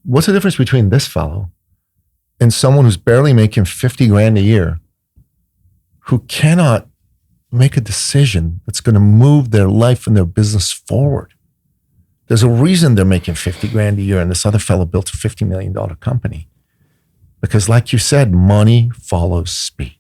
what's the difference between this fellow and someone who's barely making 50 grand a year, who cannot make a decision that's going to move their life and their business forward? There's a reason they're making 50 grand a year and this other fellow built a $50 million company. Because like you said, money follows speed.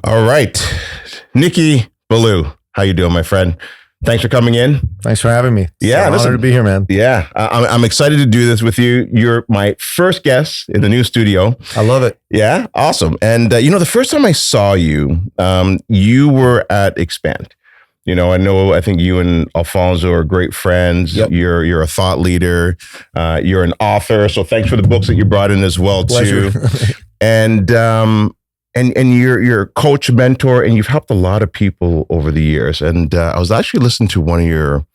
All right. Nicky Billou, how you doing, my friend? Thanks for coming in. Thanks for having me. Yeah, it's an honor to be here, man. Yeah, I'm excited to do this with you. You're my first guest in the new studio. I love it. Yeah, awesome. And the first time I saw you, you were at Expand. I think you and Alfonso are great friends. Yep. You're a thought leader. You're an author. So thanks for the books that you brought in as well, Pleasure. too. And you're a coach, mentor, and you've helped a lot of people over the years. And I was actually listening to one of your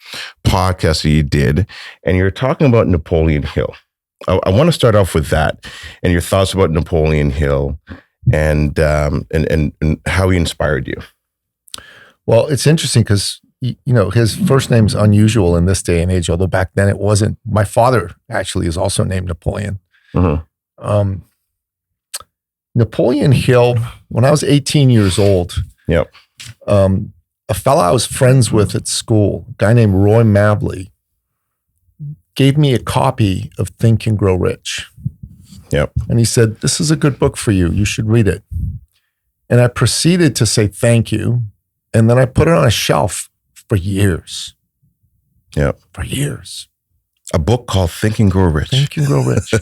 podcasts that you did, and you're talking about Napoleon Hill. I want to start off with that and your thoughts about Napoleon Hill and how he inspired you. Well, it's interesting because, his first name's unusual in this day and age, although back then it wasn't. My father actually is also named Napoleon. Mm-hmm. Napoleon Hill, when I was 18 years old, Yep. A fellow I was friends with at school, a guy named Roy Mavley, gave me a copy of Think and Grow Rich. Yep. And he said, "This is a good book for you. You should read it." And I proceeded to say thank you. And then I put it on a shelf for years. Yep. For years. A book called Think and Grow Rich. Think and Grow Rich.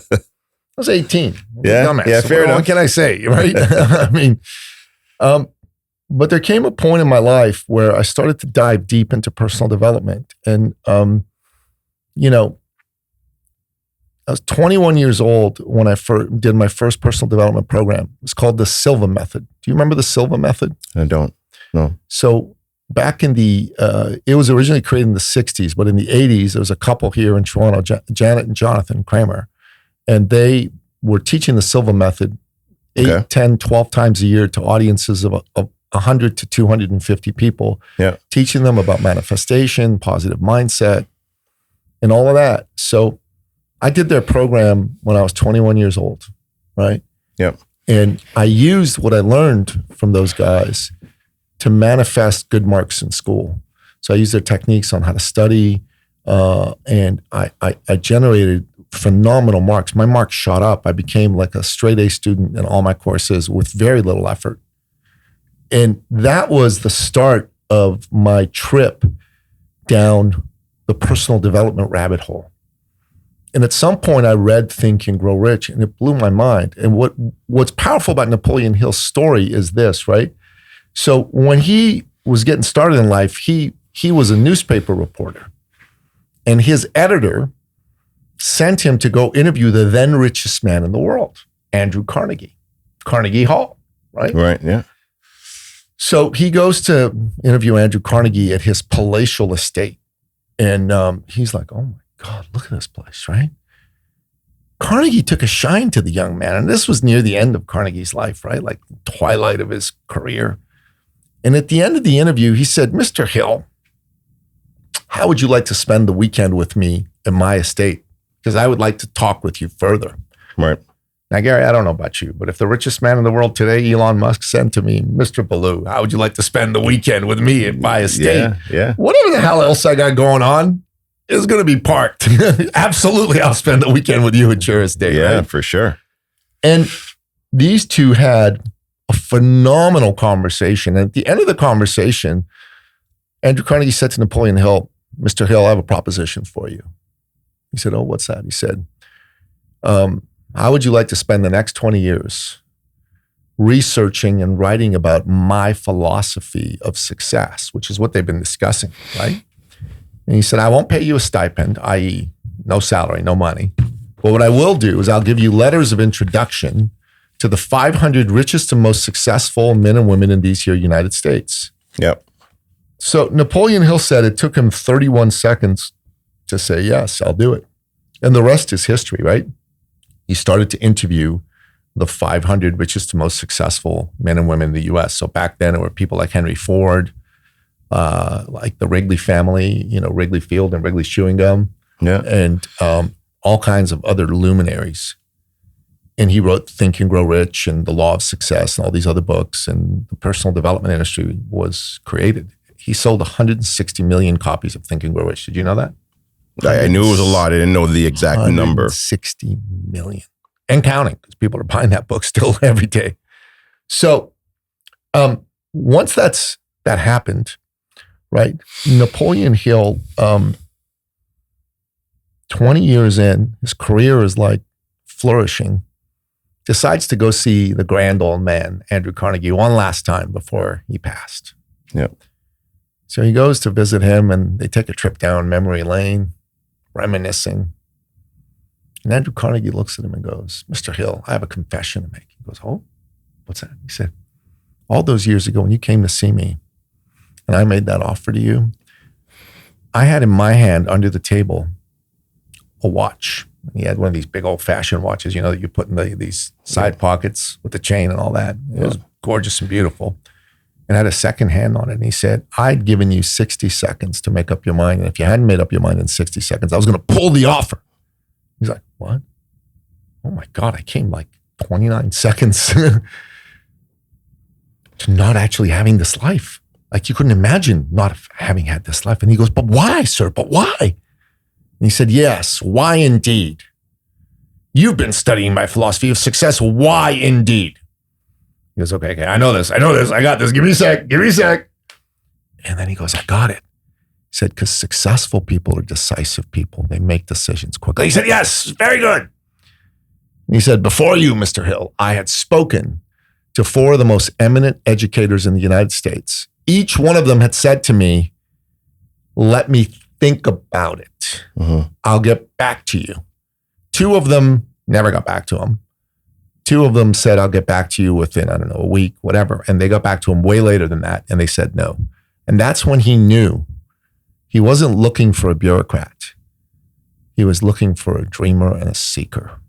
I was 18. Yeah, Dumbass. yeah, fair enough. What can I say, right? I mean, but there came a point in my life where I started to dive deep into personal development. And, I was 21 years old when I did my first personal development program. It was called the Silva Method. Do you remember the Silva Method? I don't. No. So back in it was originally created in the 60s, but in the 80s, there was a couple here in Toronto, Janet and Jonathan Kramer. And they were teaching the Silva Method 8, 10, 12 times a year to audiences of 100 to 250 people, teaching them about manifestation, positive mindset, and all of that. So I did their program when I was 21 years old, right? Yep. And I used what I learned from those guys to manifest good marks in school. So I used their techniques on how to study, and I generated phenomenal marks. My marks shot up. I became like a straight A student in all my courses with very little effort. And that was the start of my trip down the personal development rabbit hole. And at some point I read Think and Grow Rich, and it blew my mind. And what's powerful about Napoleon Hill's story is this, right? So when he was getting started in life, he was a newspaper reporter. And his editor sent him to go interview the then richest man in the world, Andrew Carnegie, Carnegie Hall, right? Right, yeah. So he goes to interview Andrew Carnegie at his palatial estate. And he's like, "Oh my God, look at this place," right? Carnegie took a shine to the young man. And this was near the end of Carnegie's life, right? Like the twilight of his career. And at the end of the interview, he said, "Mr. Hill, how would you like to spend the weekend with me at my estate? Because I would like to talk with you further." Right. Now, Gary, I don't know about you, but if the richest man in the world today, Elon Musk, said to me, "Mr. Billou, how would you like to spend the weekend with me at my estate?" Yeah. Whatever the hell else I got going on is going to be parked. Absolutely, I'll spend the weekend with you at your estate. Yeah, right? for sure. And these two had a phenomenal conversation. And at the end of the conversation, Andrew Carnegie said to Napoleon Hill, "Mr. Hill, I have a proposition for you." He said, "Oh, what's that?" He said, "How would you like to spend the next 20 years researching and writing about my philosophy of success," which is what they've been discussing, right? And he said, "I won't pay you a stipend, i.e. no salary, no money, But what I will do is I'll give you letters of introduction to the 500 richest and most successful men and women in these here United States. Yep. So Napoleon Hill said it took him 31 seconds to say, yes, I'll do it. And the rest is history, right? He started to interview the 500 richest and most successful men and women in the U.S. So back then it were people like Henry Ford, like the Wrigley family, Wrigley Field and Wrigley Chewing Gum, and all kinds of other luminaries. And he wrote Think and Grow Rich and The Law of Success and all these other books. And the personal development industry was created. He sold 160 million copies of Think and Grow Rich. Did you know that? I knew it was a lot. I didn't know the exact number. 160 million. And counting, because people are buying that book still every day. So once that happened, right, Napoleon Hill, 20 years in, his career is like flourishing, decides to go see the grand old man, Andrew Carnegie, one last time before he passed. Yep. So he goes to visit him and they take a trip down memory lane, reminiscing. And Andrew Carnegie looks at him and goes, Mr. Hill, I have a confession to make. He goes, oh, what's that? He said, all those years ago when you came to see me and I made that offer to you, I had in my hand under the table a watch. He had one of these big old-fashioned watches, that you put in these side pockets with the chain and all that. It was gorgeous and beautiful. And had a second hand on it. And he said, I'd given you 60 seconds to make up your mind. And if you hadn't made up your mind in 60 seconds, I was going to pull the offer. He's like, what? Oh my God, I came like 29 seconds to not actually having this life. Like you couldn't imagine not having had this life. And he goes, but why, sir? But why? And he said, yes, why indeed? You've been studying my philosophy of success. Why indeed? He goes, okay, I know this. I got this. Give me a sec. And then he goes, I got it. He said, because successful people are decisive people. They make decisions quickly. He said, yes, very good. And he said, before you, Mr. Hill, I had spoken to 4 of the most eminent educators in the United States. Each one of them had said to me, let me think about it. Mm-hmm. I'll get back to you. 2 of them never got back to him. 2 of them said, I'll get back to you within, a week, whatever. And they got back to him way later than that. And they said no. And that's when he knew he wasn't looking for a bureaucrat. He was looking for a dreamer and a seeker.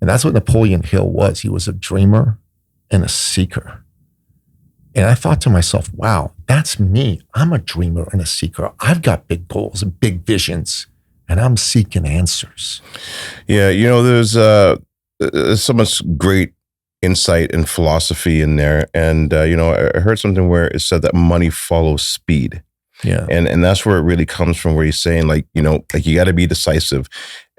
And that's what Napoleon Hill was. He was a dreamer and a seeker. And I thought to myself, wow, that's me. I'm a dreamer and a seeker. I've got big goals and big visions, and I'm seeking answers. Yeah, there's so much great insight and philosophy in there. And, I heard something where it said that money follows speed. Yeah. And that's where it really comes from, where he's saying you got to be decisive.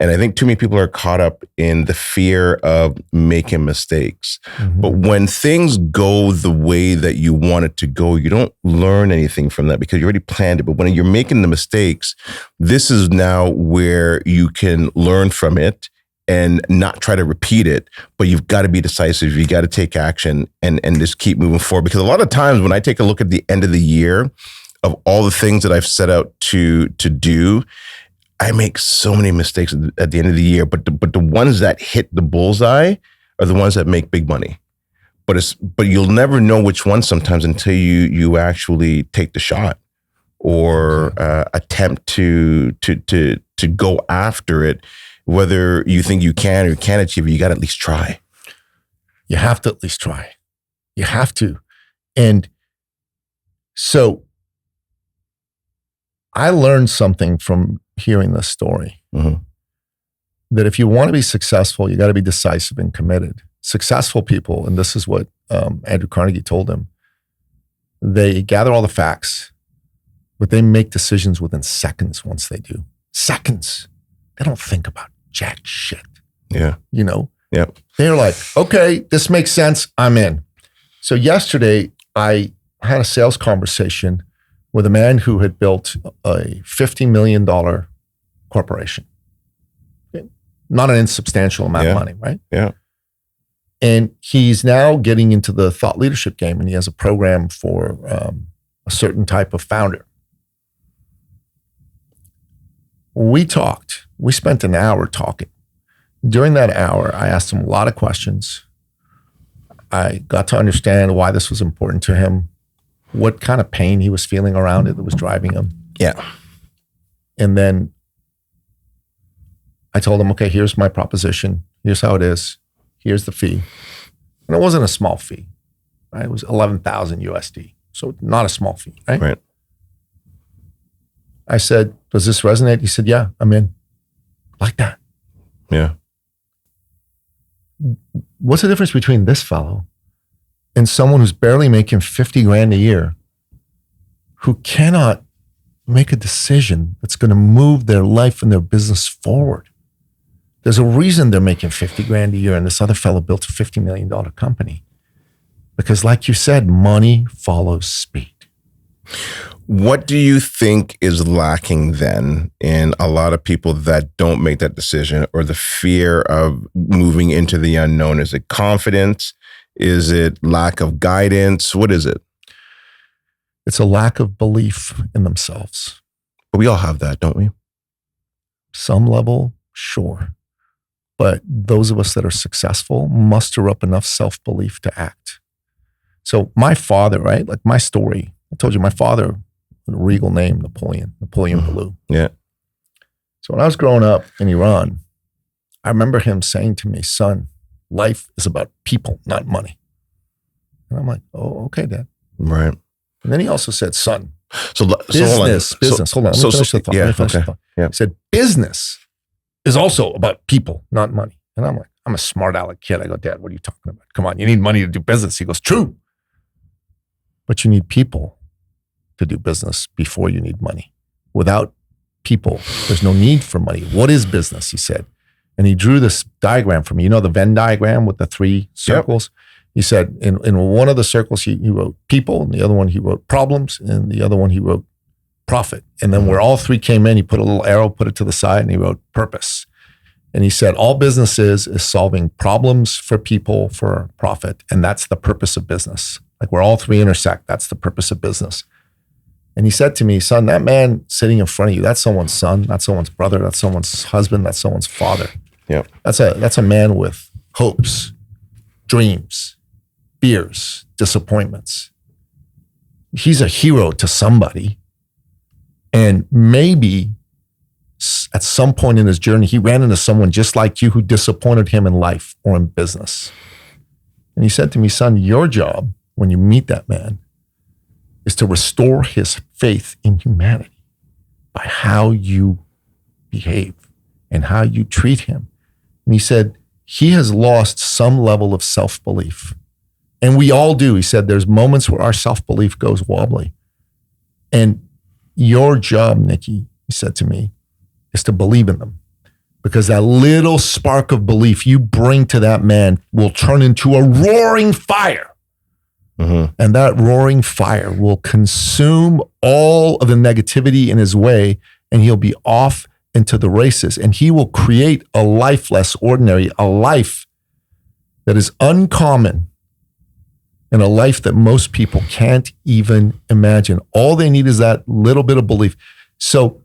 And I think too many people are caught up in the fear of making mistakes. Mm-hmm. But when things go the way that you want it to go, you don't learn anything from that because you already planned it. But when you're making the mistakes, this is now where you can learn from it and not try to repeat it, but you've got to be decisive. You got to take action and just keep moving forward. Because a lot of times when I take a look at the end of the year of all the things that I've set out to do, I make so many mistakes at the end of the year, but the ones that hit the bullseye are the ones that make big money. But you'll never know which one sometimes until you actually take the shot or attempt to go after it. Whether you think you can or can't achieve it, you got to at least try. You have to at least try. You have to. And so I learned something from hearing this story, mm-hmm. that if you want to be successful, you got to be decisive and committed. Successful people, and this is what Andrew Carnegie told him, they gather all the facts, but they make decisions within seconds once they do. Seconds. They don't think about jack shit. Yeah. Yep. They're like, okay, this makes sense. I'm in. So yesterday I had a sales conversation with a man who had built a $50 million corporation. Not an insubstantial amount of money, right? Yeah. And he's now getting into the thought leadership game, and he has a program for a certain type of founder. We talked. We spent an hour talking. During that hour, I asked him a lot of questions. I got to understand why this was important to him, what kind of pain he was feeling around it that was driving him. Yeah. And then I told him, okay, here's my proposition. Here's how it is. Here's the fee. And it wasn't a small fee, right? It was 11,000 USD. So not a small fee, right? Right. I said, does this resonate? He said, yeah, I'm in. Like that. Yeah. What's the difference between this fellow and someone who's barely making 50 grand a year, who cannot make a decision that's going to move their life and their business forward? There's a reason they're making 50 grand a year, and this other fellow built a $50 million company. Because like you said, money follows speed. What do you think is lacking then in a lot of people that don't make that decision, or the fear of moving into the unknown? Is it confidence? Is it lack of guidance? What is it? It's a lack of belief in themselves. But we all have that, don't we? Some level, sure. But those of us that are successful muster up enough self-belief to act. So my father, right? Like my story, I told you my father, a regal name, Napoleon Hill. Yeah. So when I was growing up in Iran, I remember him saying to me, son, life is about people, not money. And I'm like, oh, okay, Dad. Right. And then he also said, son, so business. Hold on. Let me finish the thought. Yeah. He said, business is also about people, not money. And I'm like, I'm a smart aleck kid. I go, Dad, what are you talking about? Come on, you need money to do business. He goes, true. But you need people to do business before you need money. Without people, there's no need for money. What is business? He said. And he drew this diagram for me. You know the Venn diagram with the three circles? Yep. He said in one of the circles, he wrote people, and the other one he wrote problems, and the other one he wrote profit. And then where all three came in, he put a little arrow, put it to the side, and he wrote purpose. And he said, all business is solving problems for people for profit. And that's the purpose of business. Like where all three intersect, that's the purpose of business. And he said to me, son, that man sitting in front of you, that's someone's son, that's someone's brother, that's someone's husband, that's someone's father. Yeah. That's a man with hopes, dreams, fears, disappointments. He's a hero to somebody. And maybe at some point in his journey, he ran into someone just like you who disappointed him in life or in business. And he said to me, son, your job when you meet that man is to restore his faith in humanity by how you behave and how you treat him. And he said, he has lost some level of self-belief. And we all do. He said, there's moments where our self-belief goes wobbly. And your job, Nicky, he said to me, is to believe in them. Because that little spark of belief you bring to that man will turn into a roaring fire. Mm-hmm. And that roaring fire will consume all of the negativity in his way, and he'll be off into the races. And he will create a life less ordinary, a life that is uncommon, and a life that most people can't even imagine. All they need is that little bit of belief. So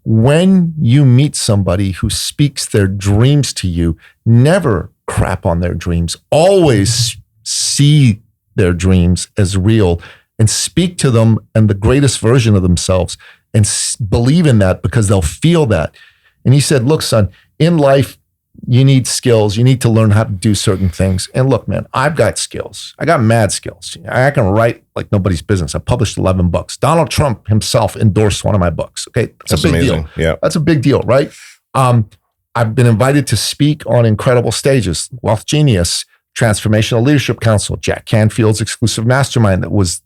when you meet somebody who speaks their dreams to you, never crap on their dreams. Always see their dreams as real and speak to them and the greatest version of themselves and believe in that, because they'll feel that. And he said, look, son, in life, you need skills. You need to learn how to do certain things. And look, man, I've got skills. I got mad skills. I can write like nobody's business. I published 11 books. Donald Trump himself endorsed one of my books. Okay. That's a big amazing. Deal. Yeah. That's a big deal, right? I've been invited to speak on incredible stages. Wealth Genius, Transformational Leadership Council, Jack Canfield's exclusive mastermind that was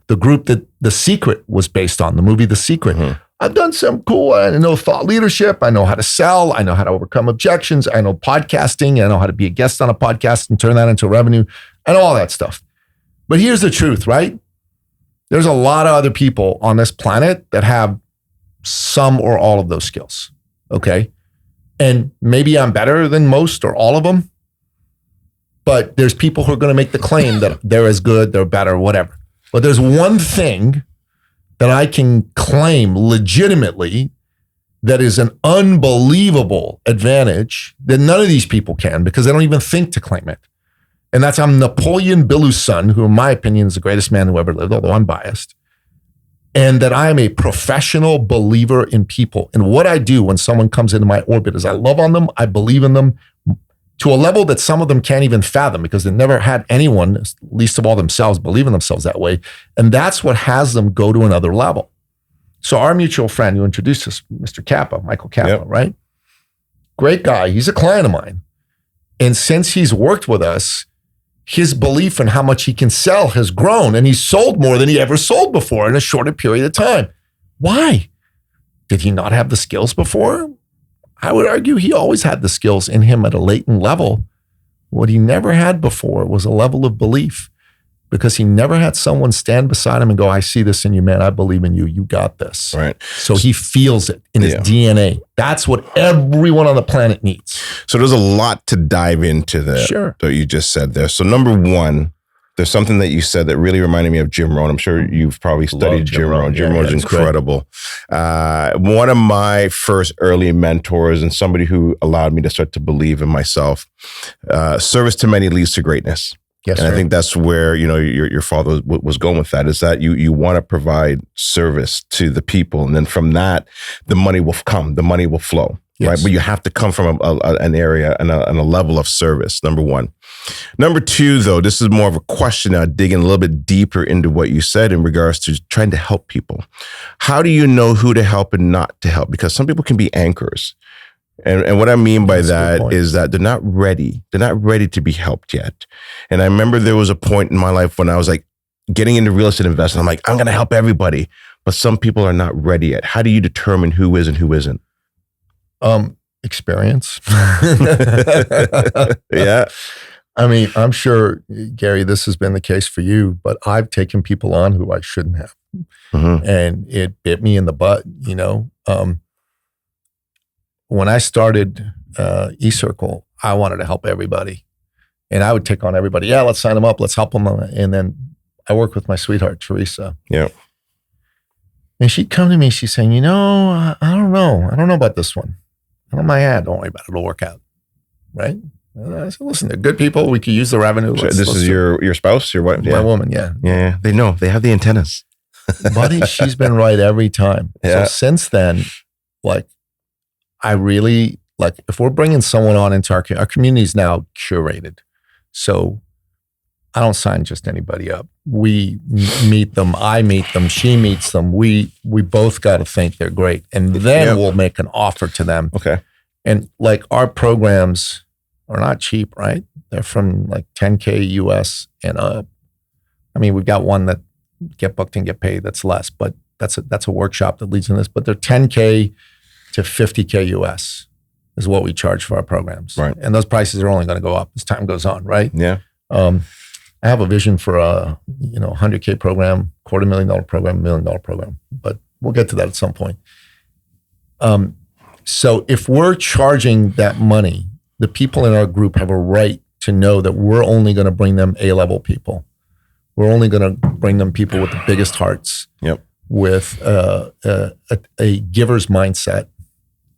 the group that The Secret was based on, the movie The Secret. Mm-hmm. I've done some cool, I know thought leadership. I know how to sell. I know how to overcome objections. I know podcasting. I know how to be a guest on a podcast and turn that into revenue and all that stuff. But here's the truth, right? There's a lot of other people on this planet that have some or all of those skills, okay? And maybe I'm better than most or all of them, but there's people who are going to make the claim that they're as good, they're better, whatever. But there's one thing that I can claim legitimately that is an unbelievable advantage that none of these people can because they don't even think to claim it. And that's I'm Napoleon Billou's son, who in my opinion is the greatest man who ever lived, although I'm biased. And that I am a professional believer in people. And what I do when someone comes into my orbit is I love on them, I believe in them to a level that some of them can't even fathom because they never had anyone, least of all themselves, believe in themselves that way. And that's what has them go to another level. So our mutual friend who introduced us, Mr. Kappa, Michael Kappa, right? Great guy. He's a client of mine. And since he's worked with us, his belief in how much he can sell has grown, and he's sold more than he ever sold before in a shorter period of time. Why? Did he not have the skills before? I would argue he always had the skills in him at a latent level. What he never had before was a level of belief, because he never had someone stand beside him and go, I see this in you, man. I believe in you. You got this. Right. So he feels it in his DNA. That's what everyone on the planet needs. So there's a lot to dive into that you just said there. So number one, there's something that you said that really reminded me of Jim Rohn. I'm sure you've probably studied Jim Rohn. Jim Rohn's incredible. One of my first early mentors and somebody who allowed me to start to believe in myself. Service to many leads to greatness. Yes, and I think that's where, your father was going with that, is that you want to provide service to the people. And then from that, the money will come, the money will flow, right? But you have to come from an area and a level of service, number one. Number two, though, this is more of a question now, digging a little bit deeper into what you said in regards to trying to help people. How do you know who to help and not to help? Because some people can be anchors. And what I mean by that is that they're not ready. They're not ready to be helped yet. And I remember there was a point in my life when I was like getting into real estate investing. I'm like, I'm going to help everybody. But some people are not ready yet. How do you determine who is and who isn't? Experience. Yeah. I mean, I'm sure, Gary, this has been the case for you, but I've taken people on who I shouldn't have. Mm-hmm. And it bit me in the butt, when I started eCircle, I wanted to help everybody. And I would take on everybody. Yeah, let's sign them up. Let's help them. And then I worked with my sweetheart, Teresa. Yeah. And she'd come to me. She's saying, I don't know. I don't know about this one. I don't my ad. Don't worry about it. It'll work out. Right? And I said, listen, they're good people. We could use the revenue. This is your spouse, your wife? My woman, yeah. Yeah. They know. They have the antennas. Buddy, she's been right every time. Yeah. So since then, I really, if we're bringing someone on into our community is now curated. So I don't sign just anybody up. We meet them. I meet them. She meets them. We both got to think they're great. And then we'll make an offer to them. Okay. And our programs are not cheap, right? They're from $10K US and up. I mean, we've got one that get booked and get paid. That's less, but that's a workshop that leads in this. But they're $10K to $50K US is what we charge for our programs. Right. And those prices are only going to go up as time goes on, right? Yeah. I have a vision for a $100K program, $250,000 program, $1 million program, but we'll get to that at some point. So if we're charging that money, the people in our group have a right to know that we're only going to bring them A-level people. We're only going to bring them people with the biggest hearts. Yep. With a giver's mindset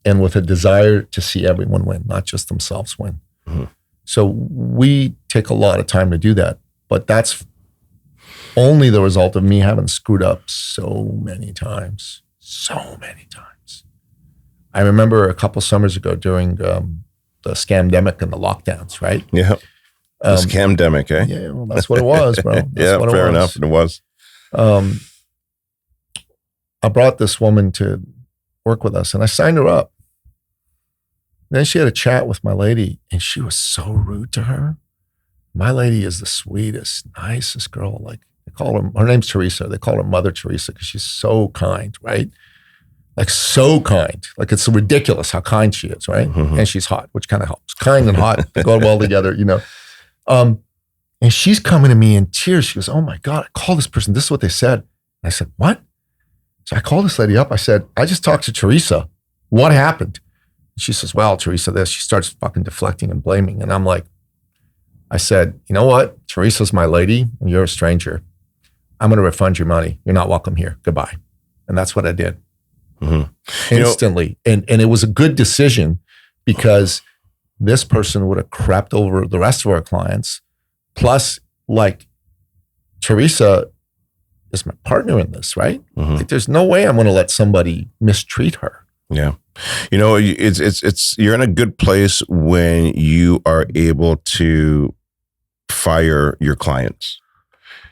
and with a desire to see everyone win, not just themselves win. Mm-hmm. So we take a lot of time to do that, but that's only the result of me having screwed up so many times. I remember a couple summers ago during the scamdemic and the lockdowns, right? Yeah. The scamdemic, eh? Yeah, well, that's what it was, bro. Fair enough. It was. I brought this woman to work with us and I signed her up. Then she had a chat with my lady and she was so rude to her. My lady is the sweetest, nicest girl. They call her name's Teresa. They call her Mother Teresa because she's so kind, right? So kind. It's ridiculous how kind she is, right? Mm-hmm. And she's hot, which kind of helps. Kind and hot go well together, And she's coming to me in tears. She goes, oh my God, I called this person. This is what they said. And I said, what? So I called this lady up. I said, I just talked to Teresa. What happened? She says, well, Teresa, this. She starts fucking deflecting and blaming. And I'm like, I said, you know what? Teresa's my lady and you're a stranger. I'm going to refund your money. You're not welcome here. Goodbye. And that's what I did. instantly. And it was a good decision because this person would have crapped over the rest of our clients. Plus, like, Teresa is my partner in this, right? Like, there's no way I'm going to let somebody mistreat her. Yeah. It's you're in a good place when you are able to fire your clients.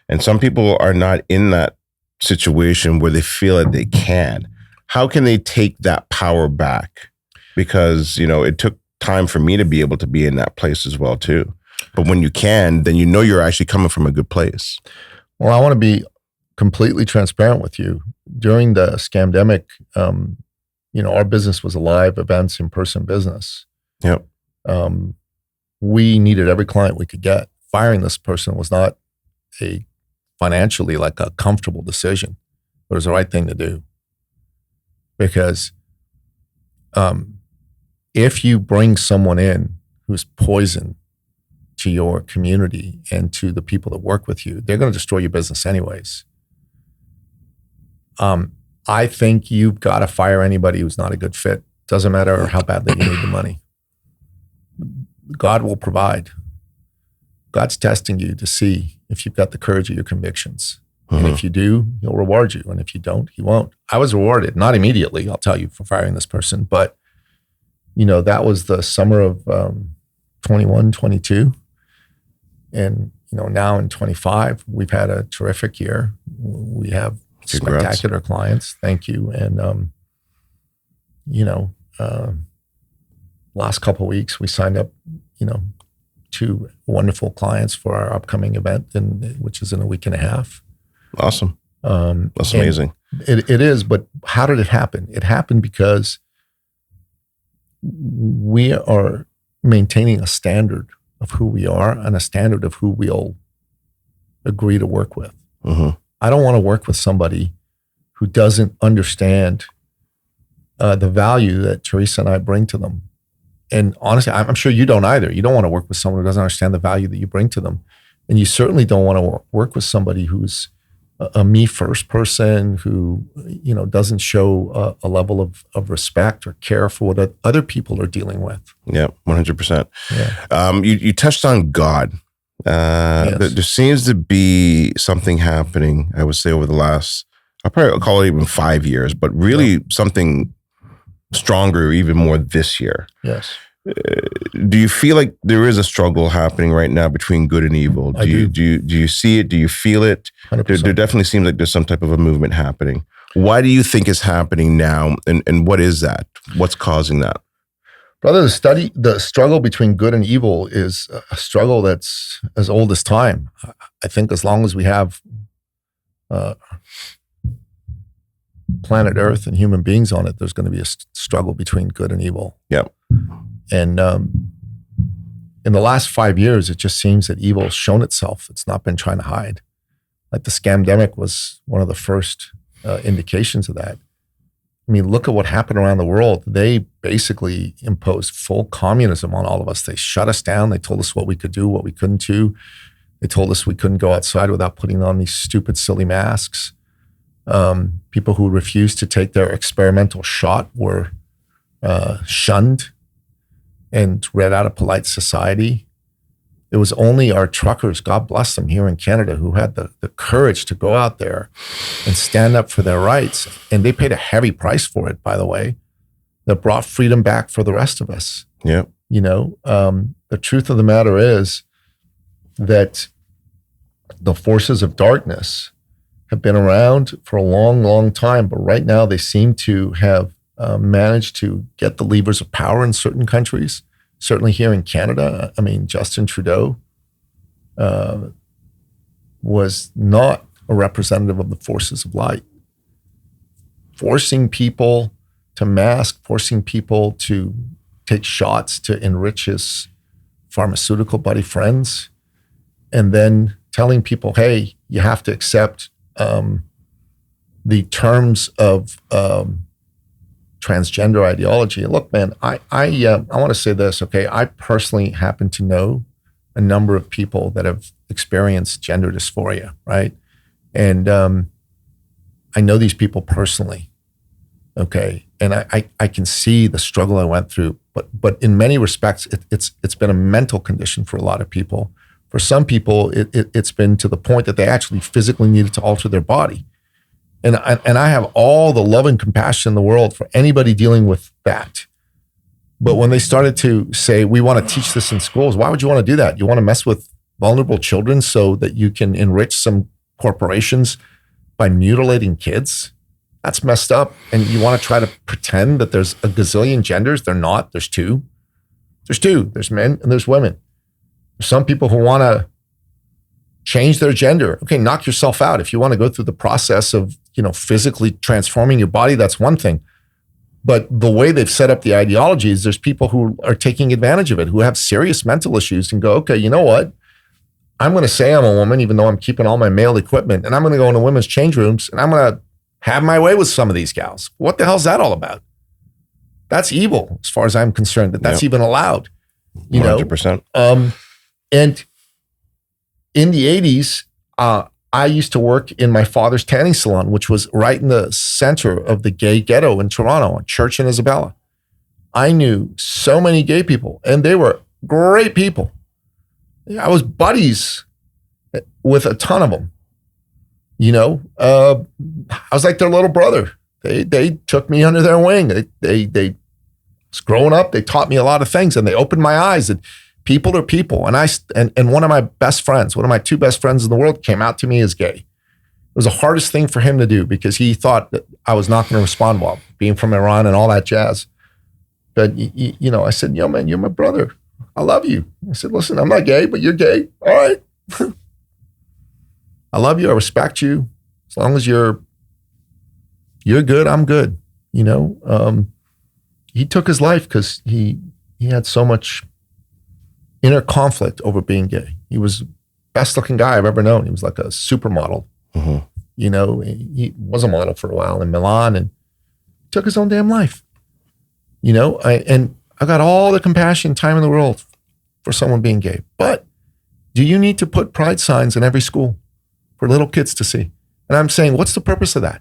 And some people are not in that situation where they feel that they can. How can they take that power back? Because, it took time for me to be able to be in that place as well too. But when you can, then you're actually coming from a good place. Well, I want to be completely transparent with you. During the scamdemic, our business was a live events, in-person business. Yep. We needed every client we could get. Firing this person was not financially like a comfortable decision, but it was the right thing to do. Because if you bring someone in who's poison to your community and to the people that work with you, they're going to destroy your business anyways. I think you've got to fire anybody who's not a good fit. Doesn't matter how badly you need the money. God will provide. God's testing you to see if you've got the courage of your convictions. And if you do, he'll reward you. And if you don't, he won't. I was rewarded, not immediately, I'll tell you, for firing this person. But, that was the summer of 21, 22. And, now in 25, we've had a terrific year. We have spectacular clients. Thank you. And, last couple of weeks, we signed up, 2 wonderful clients for our upcoming event, which is in a week and a half. Awesome. That's amazing. It is, but how did it happen? It happened because we are maintaining a standard of who we are and a standard of who we'll agree to work with. I don't want to work with somebody who doesn't understand the value that Teresa and I bring to them. And honestly, I'm sure you don't either. You don't want to work with someone who doesn't understand the value that you bring to them. And you certainly don't want to work with somebody who's a me first person who, doesn't show a level of respect or care for what other people are dealing with. Yeah, 100%. Yeah. You touched on God. Yes. There seems to be something happening, I would say, over the last, I'll probably call it even 5 years, but really something stronger, even more this year. Yes. Do you feel like there is a struggle happening right now between good and evil? Do you see it? Do you feel it? There definitely seems like there's some type of a movement happening. Why do you think it's happening now? And what is that? What's causing that? Brother, the struggle between good and evil is a struggle that's as old as time. I think as long as we have planet Earth and human beings on it, there's going to be a struggle between good and evil. Yep. And in the last 5 years, it just seems that evil has shown itself. It's not been trying to hide. Like the scamdemic was one of the first indications of that. I mean, look at what happened around the world. They basically imposed full communism on all of us. They shut us down. They told us what we could do, what we couldn't do. They told us we couldn't go outside without putting on these stupid, silly masks. People who refused to take their experimental shot were shunned and read out of polite society. It was only our truckers, God bless them, here in Canada, who had the courage to go out there and stand up for their rights. And they paid a heavy price for it, by the way, that brought freedom back for the rest of us. Yeah. The truth of the matter is that the forces of darkness have been around for a long, long time, but right now they seem to have managed to get the levers of power in certain countries. Certainly here in Canada, I mean, Justin Trudeau was not a representative of the forces of light. Forcing people to mask, forcing people to take shots to enrich his pharmaceutical buddy friends, and then telling people, hey, you have to accept the terms of transgender ideology. Look, man, I want to say this, okay? I personally happen to know a number of people that have experienced gender dysphoria, right? And I know these people personally. Okay. And I can see the struggle I went through, but in many respects, it's been a mental condition for a lot of people. For some people, it's been to the point that they actually physically needed to alter their body. And I have all the love and compassion in the world for anybody dealing with that. But when they started to say, we want to teach this in schools, why would you want to do that? You want to mess with vulnerable children so that you can enrich some corporations by mutilating kids? That's messed up. And you want to try to pretend that there's a gazillion genders? They're not. There's two. There's men and there's women. There's some people who want to change their gender. Okay, knock yourself out. If you want to go through the process of, physically transforming your body, that's one thing. But the way they've set up the ideologies, there's people who are taking advantage of it, who have serious mental issues and go, okay, you know what? I'm going to say I'm a woman, even though I'm keeping all my male equipment, and I'm going to go into women's change rooms and I'm going to have my way with some of these gals. What the hell's that all about? That's evil, as far as I'm concerned, that's even allowed. 100%. And in the 80s, I used to work in my father's tanning salon, which was right in the center of the gay ghetto in Toronto, on Church and Isabella. I knew so many gay people, and they were great people. I was buddies with a ton of them. I was like their little brother. They took me under their wing. They growing up, they taught me a lot of things, and they opened my eyes that people are people. And one of my best friends, one of my two best friends in the world, came out to me as gay. It was the hardest thing for him to do because he thought that I was not going to respond well, being from Iran and all that jazz. But, I said, yo, man, you're my brother. I love you. I said, listen, I'm not gay, but you're gay. All right. I love you. I respect you. As long as you're good, I'm good. He took his life because he had so much inner conflict over being gay. He was the best looking guy I've ever known. He was like a supermodel. Mm-hmm. He was a model for a while in Milan and took his own damn life. I got all the compassion, time in the world for someone being gay. But do you need to put pride signs in every school for little kids to see? And I'm saying, what's the purpose of that?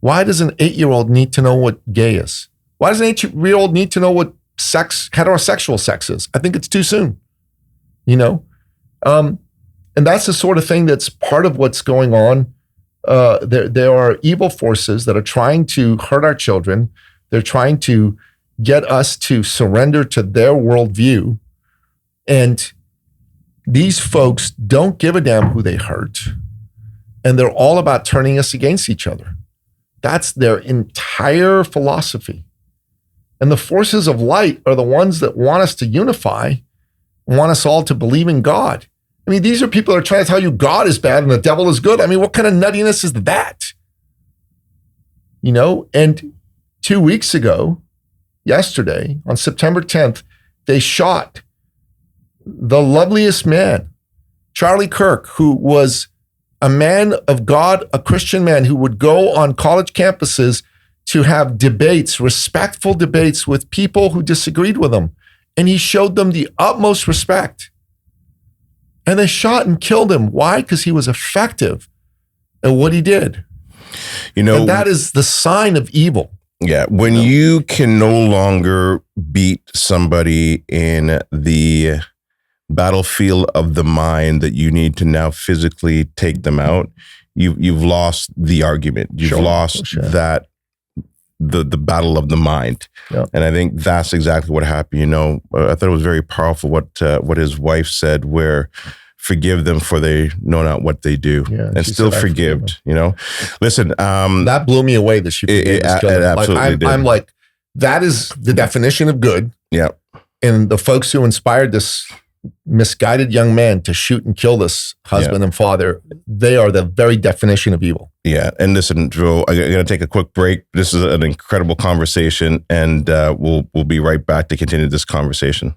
Why does an 8-year-old need to know what gay is? Why does an 8-year-old need to know what heterosexual sex is? I think it's too soon, and that's the sort of thing that's part of what's going on. There are evil forces that are trying to hurt our children. They're trying to get us to surrender to their worldview. And these folks don't give a damn who they hurt. And they're all about turning us against each other. That's their entire philosophy. And the forces of light are the ones that want us to unify, want us all to believe in God. I mean, these are people that are trying to tell you God is bad and the devil is good. I mean, what kind of nuttiness is that? And 2 weeks ago, yesterday, on September 10th, they shot the loveliest man, Charlie Kirk, who was a man of God, a Christian man who would go on college campuses to have debates, respectful debates with people who disagreed with him. And he showed them the utmost respect. And they shot and killed him. Why? Because he was effective at what he did. And that is the sign of evil. Yeah. When you can no longer beat somebody in the battlefield of the mind that you need to now physically take them out, you've lost the argument. You've lost that the battle of the mind. Yep. And I think that's exactly what happened. I thought it was very powerful what his wife said, where forgive them for they know not what they do, and still forgive. Listen, that blew me away that she forgave his children. It absolutely did. I'm like, that is the definition of good. Yeah. And the folks who inspired this misguided young man to shoot and kill this husband and father, they are the very definition of evil. Yeah. And listen, Drew, I'm going to take a quick break. This is an incredible conversation, and we'll be right back to continue this conversation.